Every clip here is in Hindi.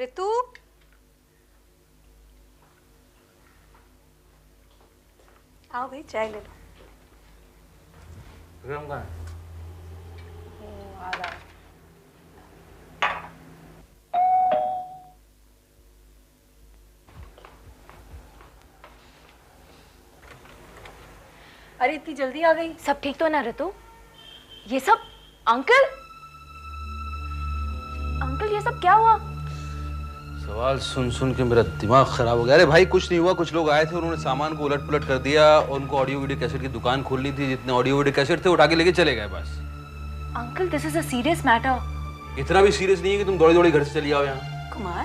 ऋतु, आओ भाई चाय ले लो। विक्रम कहाँ है? आ रहा है। अरे इतनी जल्दी आ गई? सब ठीक तो है ना ऋतु? ये सब अंकल अंकल ये सब क्या हुआ? सवाल सुन सुन के मेरा दिमाग खराब हो गया। अरे भाई कुछ नहीं हुआ, कुछ लोग आए थे, उन्होंने सामान को उलट पुलट कर दिया और उनको ऑडियो वीडियो कैसेट की दुकान खोलनी थी, जितने ऑडियो वीडियो कैसेट थे उठा के लेके चले गए बस। Uncle this is a serious matter. इतना भी सीरियस नहीं है कि तुम दौड़ी दौड़ी घर से चली आओ यहाँ। कुमार,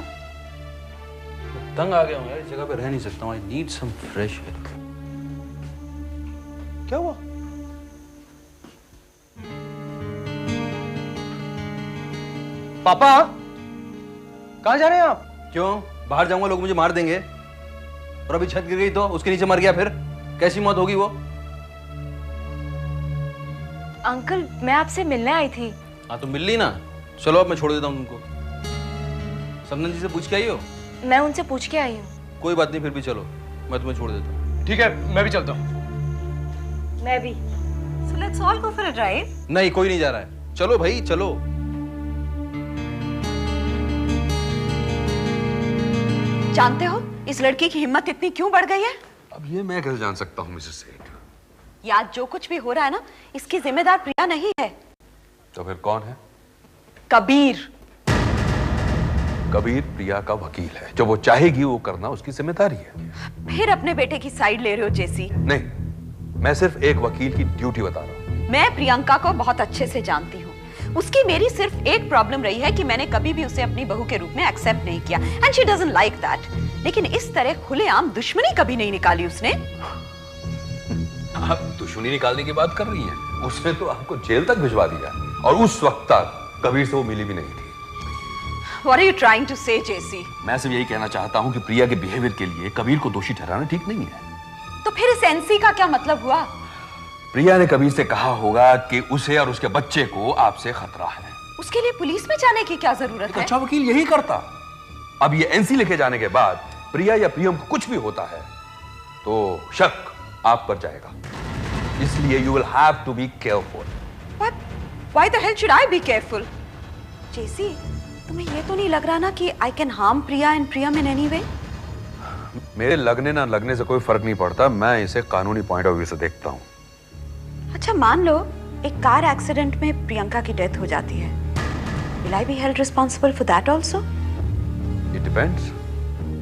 मैं तंग आ गया हूँ यार, इस जगह पे रह नहीं सकता हूँ। I need some fresh air. क्या हुआ? पापा कहाँ जा रहे हैं आप? क्यों? बाहर जाऊंगा लोग मुझे मार देंगे। और अभी छत गिर गई तो उसके नीचे मर गया, फिर कैसी मौत होगी वो? अंकल मैं आपसे मिलने आई थी। हाँ तो मिल ली ना, चलो अब मैं छोड़ देता हूँ तुमको। सबनम जी से पूछ के आई हो? मैं उनसे पूछ के आई हूँ। कोई बात नहीं, फिर भी चलो, मैं तुम्हें छोड़ देता हूँ। ठीक है, मैं भी चलता हूँ। मैं भी। so let's all go for a drive. नहीं, कोई नहीं जा रहा है। चलो भाई चलो। जानते हो इस लड़की की हिम्मत इतनी क्यों बढ़ गई है? अब ये मैं कैसे जान सकता हूँ मिसेस सेठ? यार जो कुछ भी हो रहा है ना, इसकी जिम्मेदार प्रिया नहीं है। तो फिर कौन है? कबीर। कबीर प्रिया का वकील है, जो वो चाहेगी वो करना उसकी जिम्मेदारी है। फिर अपने बेटे की साइड ले रहे हो जेसी? नहीं, मैं सिर्फ एक वकील की ड्यूटी बता रहा हूँ। मैं प्रियंका को बहुत अच्छे से जानती हूँ। उसकी मेरी सिर्फ एक प्रॉब्लम रही है कि मैंने कभी भी उसे अपनी बहू के रूप में एक्सेप्ट नहीं किया, and she doesn't like that. लेकिन इस तरह खुलेआम दुश्मनी कभी नहीं निकाली उसने। आप दुश्मनी निकालने की बात कर रही हैं? उसने तो आपको जेल तक भिजवा दिया, और उस वक्त तक कबीर से वो मिली भी नहीं थी। What are you trying to say, जेसी? मैं सिर्फ यही कहना चाहता हूँ कि प्रिया के बिहेवियर के लिए कबीर को दोषी ठहराना ठीक नहीं है। तो फिर इस एनसी का क्या मतलब हुआ? प्रिया ने कबीर से कहा होगा कि उसे और उसके बच्चे को आपसे खतरा है। उसके लिए पुलिस में जाने की क्या जरूरत है? अच्छा वकील यही करता। अब ये एनसी लिखे जाने के बाद प्रिया या प्रियम को कुछ भी होता है तो शक आप पर जाएगा, इसलिए you will have to be careful. But why the hell should I be careful? Jessie, तुम्हें ये तो नहीं लग रहा ना कि I can harm Priya and Priyam in any way? मेरे लगने ना लगने से कोई फर्क नहीं पड़ता, मैं इसे कानूनी पॉइंट ऑफ व्यू से देखता हूँ। अच्छा मान लो एक कार एक्सीडेंट में प्रियंका की डेथ हो जाती है, Will I be held responsible for that also? It depends.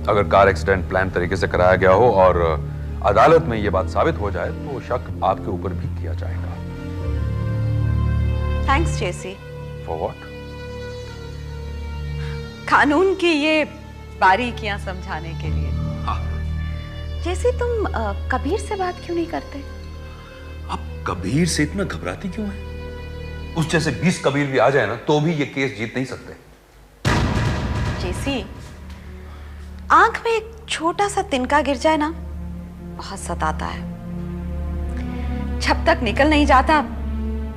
अगर कार एक्सीडेंट प्लान तरीके से कराया गया हो और अदालत में ये बात साबित हो जाए तो शक आपके ऊपर भी किया जाएगा। Thanks, JC. For what? कानून की ये बारीकियां समझाने के लिए। हाँ। जेसी तुम कबीर से बात क्यों नहीं करते? आप कबीर से इतना घबराती क्यों है? उस जैसे 20 कबीर भी आ जाए ना तो भी ये केस जीत नहीं सकते। जेसी, आंख में एक छोटा सा तिनका गिर जाए ना, बहुत सताता है। जब तक निकल नहीं जाता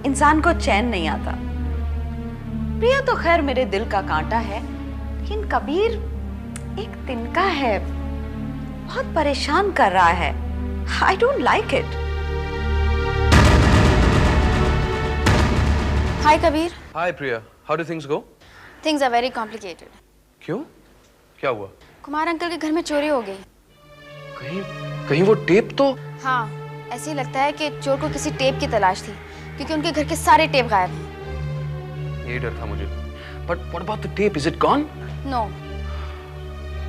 इंसान को चैन नहीं आता। प्रिया तो खैर मेरे दिल का कांटा है, लेकिन कबीर एक तिनका है, बहुत परेशान कर रहा है। I don't like it. Hi Kabir. Hi Priya, how do things go? Things are very complicated. क्यों? क्या हुआ? कुमार अंकल के घर में चोरी हो गई। कहीं कहीं वो टेप तो? हाँ, ऐसे ही लगता है कि चोर को किसी टेप की तलाश थी, क्योंकि उनके घर के सारे टेप गायब हैं। यही डर था मुझे। But what about the tape? Is it gone? No.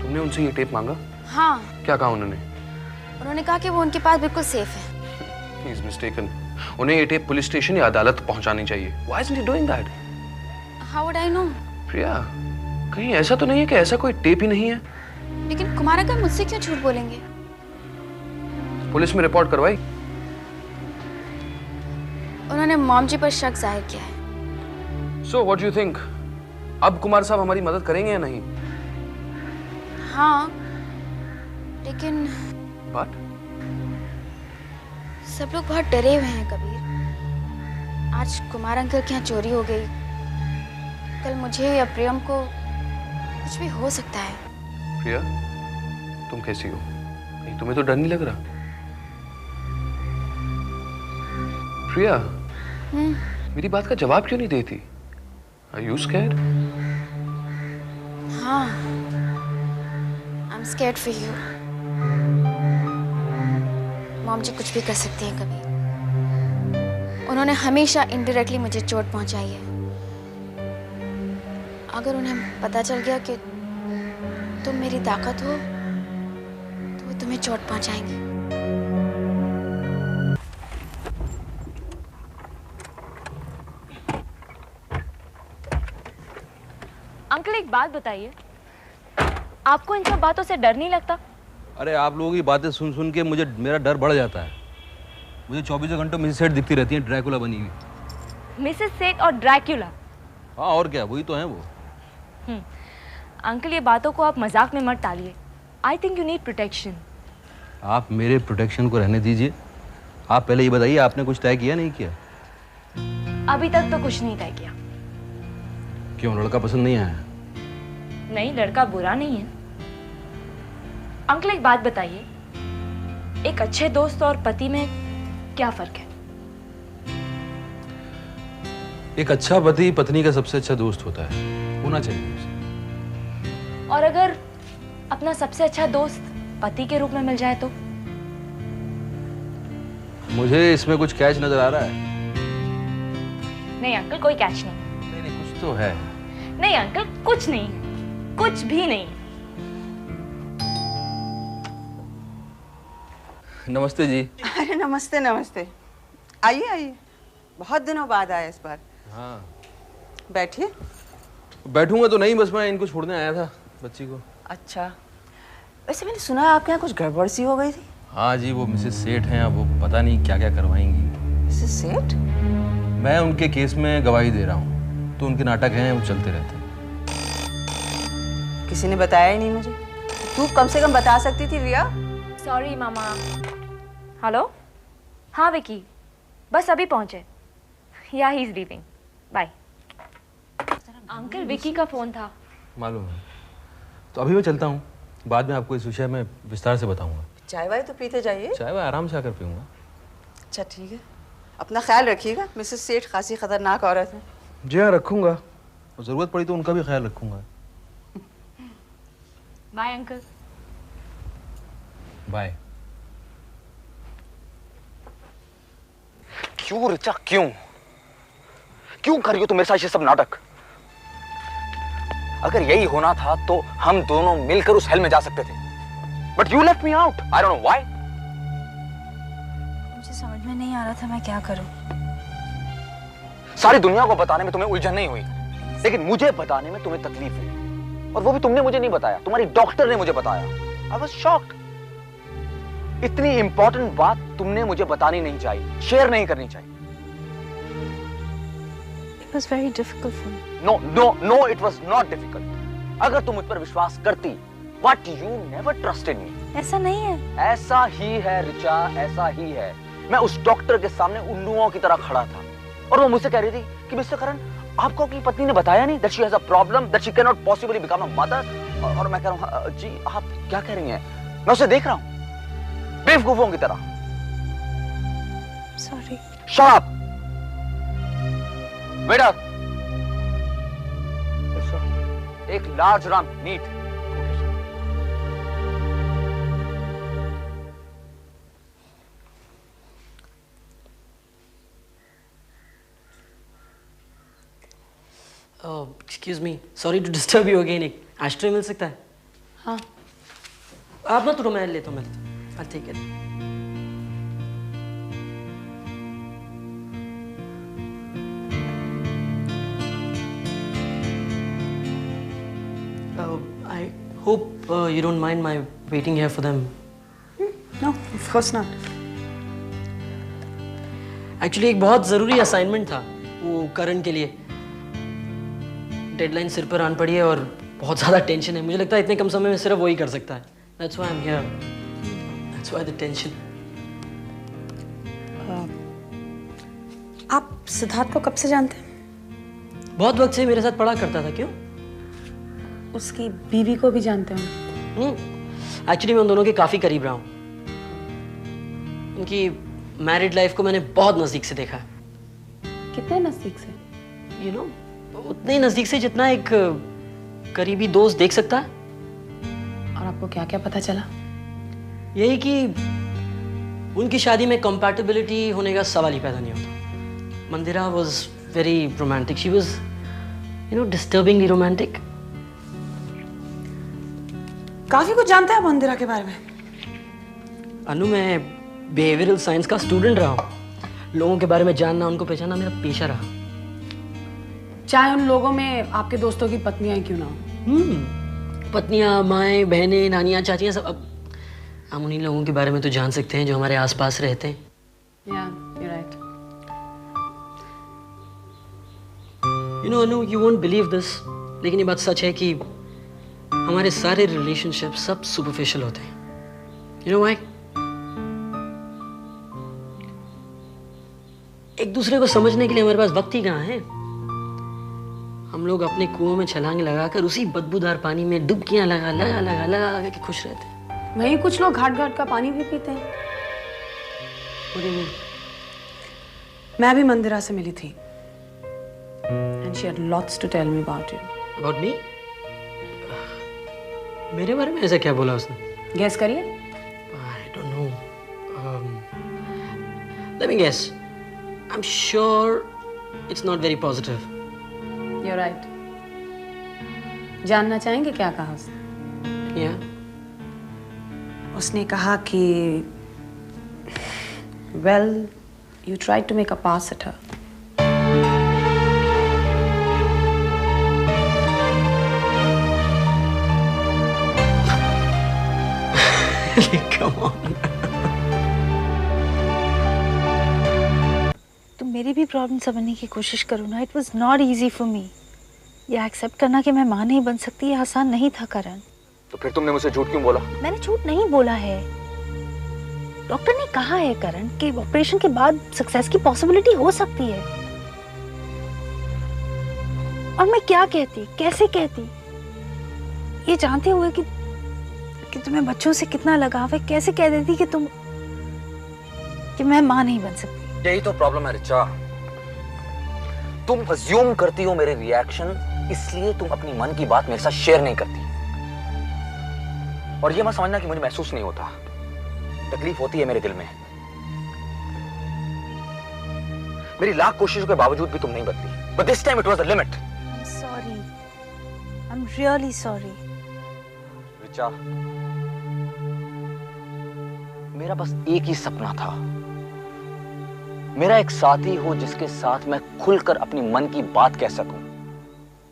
तुमने उनसे ये टेप मांगा? हाँ। क्या कहा उन्होंने? उन्होंने कहा कि वो उनके पास बिल्कुल सेफ है। He is mistaken. उन्हें ये टेप पुलिस स्टेशन या अदालत पहुंचानी चाहिए। Why isn't he doing that? How would I know? Priya, कहीं ऐसा तो नहीं है कि ऐसा कोई टेप ही नहीं है? लेकिन कुमार अंकल मुझसे क्यों झूठ बोलेंगे? पुलिस में रिपोर्ट करवाई? उन्होंने मॉम जी पर शक जाहिर किया है। So what do you think? अब कुमार साहब हमारी मदद करेंगे या नहीं? हाँ, लेकिन बट सब लोग बहुत डरे हुए हैं कबीर। आज कुमार अंकल के यहाँ चोरी हो गई, कल मुझे या प्रियम को कुछ भी हो सकता है। प्रिया, तुम कैसी हो? नहीं, तुम्हें तो डर नहीं लग रहा? प्रिया, मेरी बात का जवाब क्यों नहीं देती? Are you scared? हाँ, I'm scared for you. Mom ji कुछ भी कर सकती हैं कभी। उन्होंने हमेशा इनडायरेक्टली मुझे चोट पहुंचाई है। अगर उन्हें पता चल गया कि तुम मेरी ताकत हो तो वो तुम्हें चोट पहुंचाएंगी। अंकल एक बात बताइए, आपको इन सब बातों से डर नहीं लगता? अरे आप लोगों की बातें सुन सुन के मेरा डर बढ़ जाता है। मुझे 24 घंटों मिसेस सेठ दिखती रहती है, ड्रैकुला बनी हुई। मिसेस सेठ और ड्रैक्यूला? हाँ और क्या, वही तो है वो। अंकल ये बातों को आप मजाक में मत टालिए। I think you need protection. आप मेरे प्रोटेक्शन को रहने दीजिए। आप पहले ये बताइए, आपने कुछ तय किया नहीं किया? अभी तक तो कुछ नहीं तय किया। क्यों, लड़का पसंद नहीं आया? नहीं, लड़का बुरा नहीं है। अंकल एक बात बताइए, एक अच्छे दोस्त और पति में क्या फर्क है? एक अच्छा पति पत्नी का सबसे अच्छा दोस्त होता है, होना चाहिए उसे। और अगर अपना सबसे अच्छा दोस्त पति के रूप में मिल जाए तो? मुझे इसमें कुछ कैच नजर आ रहा है। नहीं अंकल, कोई कैच नहीं। नहीं, कुछ तो है। नहीं अंकल, कुछ नहीं, कुछ भी नहीं। नमस्ते जी। अरे नमस्ते नमस्ते, आइए आइए, बहुत दिनों बाद आए इस बार। हाँ बैठिए। बैठूंगा तो नहीं, बस मैं इनको छोड़ने आया था, बच्ची को। अच्छा, वैसे मैंने सुना है आपके यहाँ कुछ गड़बड़ सी हो गई थी। हाँ जी, वो मिसेस सेठ हैं, अब वो पता नहीं क्या क्या करवाएंगी। मिसेस सेठ? मैं उनके केस में गवाही दे रहा हूँ, तो उनके नाटक हैं, वो चलते रहते हैं। किसी ने बताया ही नहीं मुझे। तू कम से कम बता सकती थी रिया। सॉरी मामा। हेलो, हाँ विकी, बस अभी पहुंचे। Yeah he is leaving, bye. Uncle Vicky का फोन था। मालूम है, तो अभी मैं चलता हूँ, बाद में आपको इस विषय में विस्तार से बताऊंगा। चाय वाय तो पीते जाइए। चाय मैं आराम से आकर पीऊंगा। अच्छा ठीक है, अपना ख्याल रखिएगा। मिसेस सेठ खासी खतरनाक औरत है। जी हाँ, रखूंगा, और जरूरत पड़ी तो उनका भी ख्याल रखूंगा। Bye uncle. बाय। क्यों ऋचा, क्यों क्यों कर रही हो तुम मेरे साथ ये सब नाटक? अगर यही होना था तो हम दोनों मिलकर उस हेल में जा सकते थे, but you left me out. I don't know why. मुझे समझ में नहीं आ रहा था मैं क्या करूं। सारी दुनिया को बताने में तुम्हें उलझन नहीं हुई, लेकिन मुझे बताने में तुम्हें तकलीफ हुई, और वो भी तुमने मुझे नहीं बताया, तुम्हारी डॉक्टर ने मुझे बताया। I was shocked. इतनी इंपॉर्टेंट बात तुमने मुझे बतानी नहीं चाहिए, शेयर नहीं करनी चाहिए। It was very difficult for me. No, no, no, it was not difficult. अगर तुम मुझ पर विश्वास करती, but you never trusted me. ऐसा नहीं है। ऐसा ही है ऋचा, ऐसा ही है। मैं उस डॉक्टर के सामने उल्लुओं की तरह खड़ा था, और वो मुझसे कह रही थी कि मिस्टर करण, आपको अपनी पत्नी ने बताया नहीं that she has a problem, that she cannot possibly become a mother। और मैं कह रहा हूँ, जी आप क्या कह रही हैं? मैं उसे देख रहा हूँ बेवकूफों की तरह। Sorry. Shut up! Waiter! Yes, sir. एक large rum neat. Excuse me, sorry to disturb you again. एक एस्ट्रे मिल सकता है? हाँ आप मत, मैं लेता हूँ, मैं ठीक है। I hope you don't mind my waiting here for them. No, of course not. Actually एक बहुत ज़रूरी असाइनमेंट था वो करण के लिए। डेडलाइन सिर पर आन पड़ी है और बहुत ज़्यादा टेंशन है। मुझे लगता है इतने कम समय में सिर्फ वो ही कर सकता है। That's why I'm here. That's why the tension. आप सिद्धार्थ को कब से जानते हैं? बहुत वक्त से मेरे साथ पढ़ा करता था। क्यों? उसकी बीवी को भी जानते हो? एक्चुअली मैं उन दोनों के काफी करीब रहा हूँ। उनकी मैरिड लाइफ को मैंने बहुत नजदीक से देखा है। कितने नजदीक से? यू नो, उतने ही नजदीक से जितना एक करीबी दोस्त देख सकता है। और आपको क्या क्या पता चला? यही कि उनकी शादी में कंपैटिबिलिटी होने का सवाल ही पैदा नहीं होता। Mandira was very romantic, she was you know disturbingly romantic. काफी कुछ जानते हैं आप मंदिरा के बारे में। अनु, मैं बिहेवियरल साइंस का स्टूडेंट रहा हूँ। लोगों के बारे में जानना, उनको पहचानना मेरा पेशा रहा। चाहे उन लोगों में आपके दोस्तों की पत्नियां क्यों ना हो। पत्नियां, माएं, बहनें, नानियां, चाचियां, सब। अब हम उन्हीं लोगों के बारे में तो जान सकते हैं जो हमारे आसपास रहते हैं। Yeah, you're right. You know, Anu, you won't believe this, लेकिन ये बात सच है कि हमारे सारे रिलेशनशिप सब सुपरफिशियल होते हैं। You know why? एक दूसरे को समझने के लिए हमारे पास वक्त ही कहाँ है। हम लोग अपने कुओं में छलांग लगाकर उसी बदबूदार पानी में डुबकियां लगा के खुश रहते हैं। वहीं कुछ लोग घाट घाट का पानी भी पीते हैं। What do you mean? मैं भी मंदिरा से मिली थी। And she had lots to tell me about you. About me? मेरे बारे में ऐसा क्या बोला उसने? Guess करिए। I don't know. Let me guess. I'm sure it's not very positive. You're right. जानना चाहेंगे क्या कहा उसने? Yeah. उसने कहा कि well, you tried to make a pass at her. Come on. तुम मेरी भी प्रॉब्लम समझने की कोशिश करो ना। It was not easy for me. ये एक्सेप्ट करना कि मैं माँ नहीं बन सकती, ये आसान नहीं था करण। तो फिर तुमने मुझसे झूठ क्यों बोला? मैंने झूठ नहीं बोला है। डॉक्टर ने कहा है करण कि ऑपरेशन के बाद सक्सेस की पॉसिबिलिटी हो सकती है। और मैं क्या कहती, कैसे कहती, ये जानते हुए कि तुम्हें बच्चों से कितना लगाव है, कैसे कह देती कि मैं माँ नहीं बन सकती। यही तो प्रॉब्लम है रिचा। तुम अज्यूम करती हो मेरे रिएक्शन, इसलिए तुम अपनी मन की बात मेरे साथ शेयर नहीं करती। और ये मत समझना कि मुझे महसूस नहीं होता, तकलीफ होती है मेरे दिल में। मेरी लाख कोशिशों के बावजूद भी तुम नहीं बदली। But this time it was the limit. I'm sorry. I'm really sorry. Richa, मेरा बस एक ही सपना था, मेरा एक साथी हो जिसके साथ मैं खुलकर अपनी मन की बात कह सकूं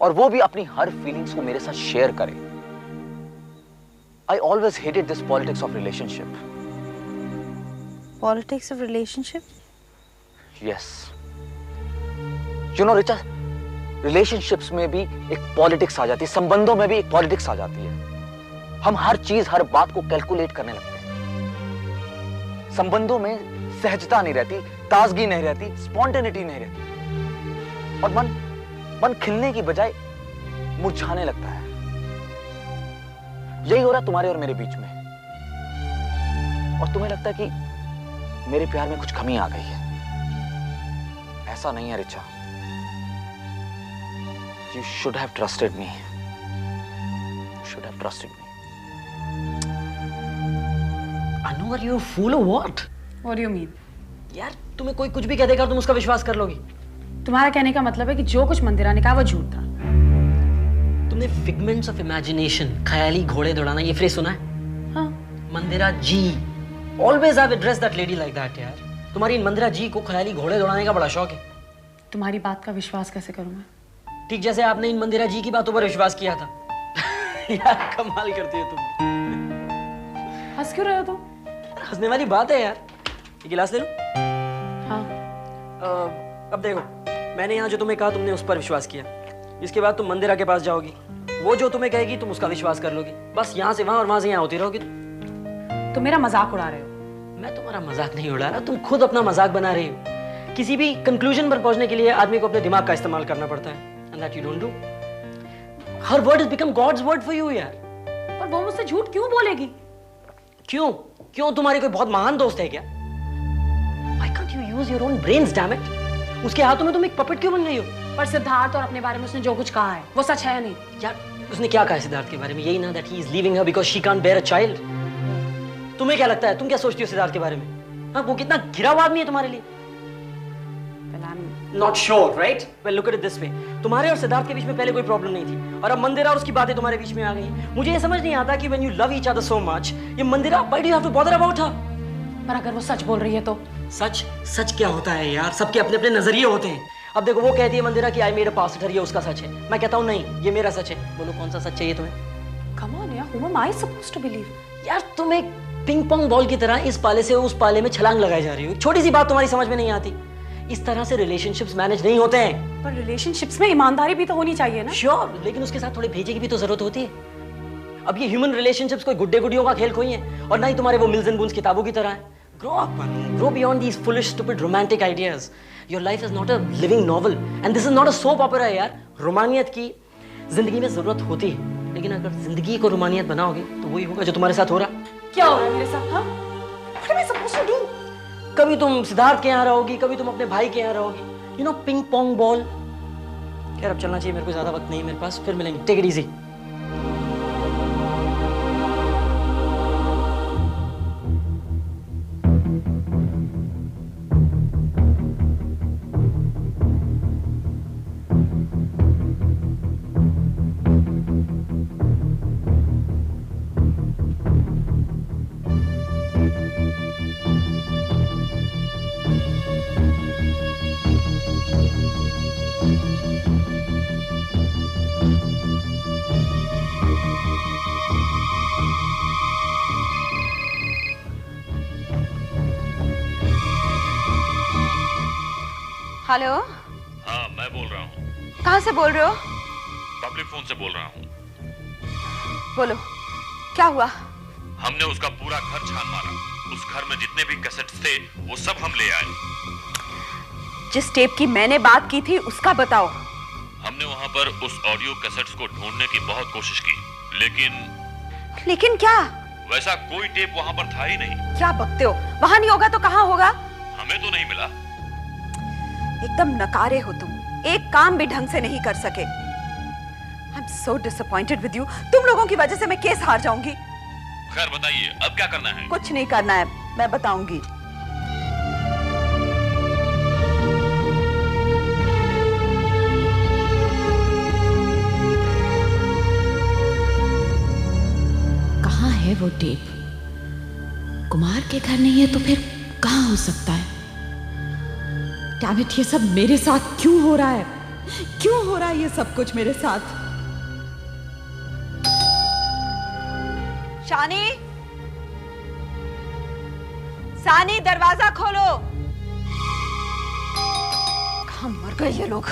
और वो भी अपनी हर फीलिंग्स को मेरे साथ शेयर करे। I always hated this politics of relationship. Politics of relationship? Yes. You know, Richa, relationships में भी एक पॉलिटिक्स आ जाती है, संबंधों में भी एक पॉलिटिक्स आ जाती है। हम हर चीज, हर बात को कैलकुलेट करने लगते हैं। संबंधों में सहजता नहीं रहती, ताजगी नहीं रहती, स्पॉन्टेनिटी नहीं रहती, और मन खिलने की बजाय मुरझाने लगता है। यही हो रहा तुम्हारे और मेरे बीच में। और तुम्हें लगता है कि मेरे प्यार में कुछ कमी आ गई है। ऐसा नहीं है Richa. You should have trusted me. Should have trusted me. Anu, are you a fool or what? What do you mean? यार, तुम्हें कोई कुछ भी कह देगा तुम उसका विश्वास कर लोगी। तुम्हारा कहने का मतलब है कि जो कुछ मंदिरा ने कहा वो झूठ था। तुमने फिगमेंट्स ऑफ इमेजिनेशन, ख्याली घोड़े दौड़ाना, ये फ्रेज सुना है? हाँ। Mandira ji, always I address that lady like that. यार, तुम्हारी मंदिरा जी को ख्याली घोड़े दौड़ाने का बड़ा शौक है। तुम्हारी बात का विश्वास कैसे करूं मैं? ठीक जैसे आपने इन मंदिरा जी की बातों पर विश्वास किया था। यार, कमाल करती हो तुम। हंस क्यों रहे हो तुम? हंसने वाली बात है यार। ये गिलास ले लो। हाँ। अब देखो, मैंने यहाँ जो तुम्हें कहा तुमने उस पर विश्वास किया। इसके बाद तुम मंदिरा के पास जाओगी, वो जो तुम्हें कहेगी तुम उसका विश्वास कर लोगी। बस यहाँ से वहां और वहां से यहाँ होती रहोगी। तुम मेरा मजाक उड़ा रहे हो। मैं तुम्हारा मजाक नहीं उड़ा रहा, तुम खुद अपना मजाक बना रही हो। किसी भी कंक्लूजन पर पहुंचने के लिए आदमी को अपने दिमाग का इस्तेमाल करना पड़ता है, and that you don't do। Her word has become God's word for you यार. पर वो मुझसे झूठ क्यों बोलेगी? क्यों? क्यों तुम्हारी कोई बहुत महान दोस्त है क्या? Why can't you use your own brains, damn it? उसके हाथों में तुम एक पपेट क्यों बन गई हो? पर सिद्धार्थ और अपने बारे में उसने जो कुछ कहा है वो सच है या नहीं? यार उसने क्या कहा सिद्धार्थ के बारे में? यही ना that he is leaving her because she can't bear a child. तुम्हें क्या लगता है? तुम क्या सोचती हो सिद्धार्थ के बारे में? हाँ, वो कितना गिरा हुआ आदमी है तुम्हारे लिए? Well, I'm Not sure, right? Well, look at it this way. तुम्हारे और सिद्धार्थ के बीच में पहले कोई प्रॉब्लम नहीं थी और अब मंदिरा और उसकी बातें तुम्हारे बीच में आ गई। मुझे ये समझ नहीं आता कि when you love each other so much, ये मंदिरा, why do you have to bother about her? पर अगर वो सच बोल रही है तो? सच सच क्या होता है यार? सबके अपने अपने नजरिए होते हैं। अब देखो वो कहती है मंदिरा कि आई मेड अ पास ये उसका सच है। मैं कहता हूँ नहीं, ये मेरा सच है। बोलो कौन सा सच चाहिए तुम्हें? Come on यार, who am I supposed to believe? यार तुम एक पिंग पोंग बॉल की तरह इस पाले से उस पाले में छलांग लगाई जा रही हो। छोटी सी बात तुम्हारी समझ में नहीं आती। इस तरह से रिलेशनशिप्स मैनेज नहीं होते हैं। पर रिलेशनशिप्स में ईमानदारी भी तो होनी चाहिए ना? श्योर, लेकिन उसके साथ थोड़े भेजे की भी तो जरूरत होती है। अब ये ह्यूमन रिलेशनशिप्स कोई गुड्डे गुडियों का खेल कोई है और ना ही तुम्हारे वो मिल्स एंड बून्स किताबों की तरह है। Grow up, grow beyond these foolish stupid romantic ideas. Your life is not a living novel and this is not a soap opera यार। रोमानियत की जिंदगी में जरूरत होती है, लेकिन अगर जिंदगी को रोमानियत बनाओगे तो वही होगा जो तुम्हारे साथ हो रहा। क्या हो रहा है मेरे साथ? हाँ? What am I supposed to do? कभी तुम सिद्धार्थ के यहाँ रहोगी, कभी तुम अपने भाई के यहाँ रहोगी। You know ping pong ball. खैर अब चलना चाहिए, मेरे को ज्यादा वक्त नहीं है मेरे पास। फिर मिलेंगे। Take it easy. हेलो, हाँ मैं बोल रहा हूँ। कहाँ से बोल रहे हो? पब्लिक फोन से बोल रहा हूँ। बोलो, क्या हुआ? हमने उसका पूरा घर छान मारा। उस घर में जितने भी कैसेट्स थे वो सब हम ले आए। जिस टेप की मैंने बात की थी उसका बताओ। हमने वहाँ पर उस ऑडियो कैसेट्स को ढूंढने की बहुत कोशिश की, लेकिन क्या? वैसा कोई टेप वहाँ पर था ही नहीं। क्या बकते हो? वहाँ नहीं होगा तो कहाँ होगा? हमें तो नहीं मिला। एकदम नकारे हो तुम, एक काम भी ढंग से नहीं कर सके। I am so disappointed with you. तुम लोगों की वजह से मैं केस हार जाऊंगी। खैर बताइए अब क्या करना है? कुछ नहीं करना है, मैं बताऊंगी। कहाँ है वो टेप? कुमार के घर नहीं है तो फिर कहाँ हो सकता है? डैम इट, ये सब मेरे साथ क्यों हो रहा है? क्यों हो रहा है ये सब कुछ मेरे साथ? शानी, सानी दरवाजा खोलो। कहाँ मर गए ये लोग?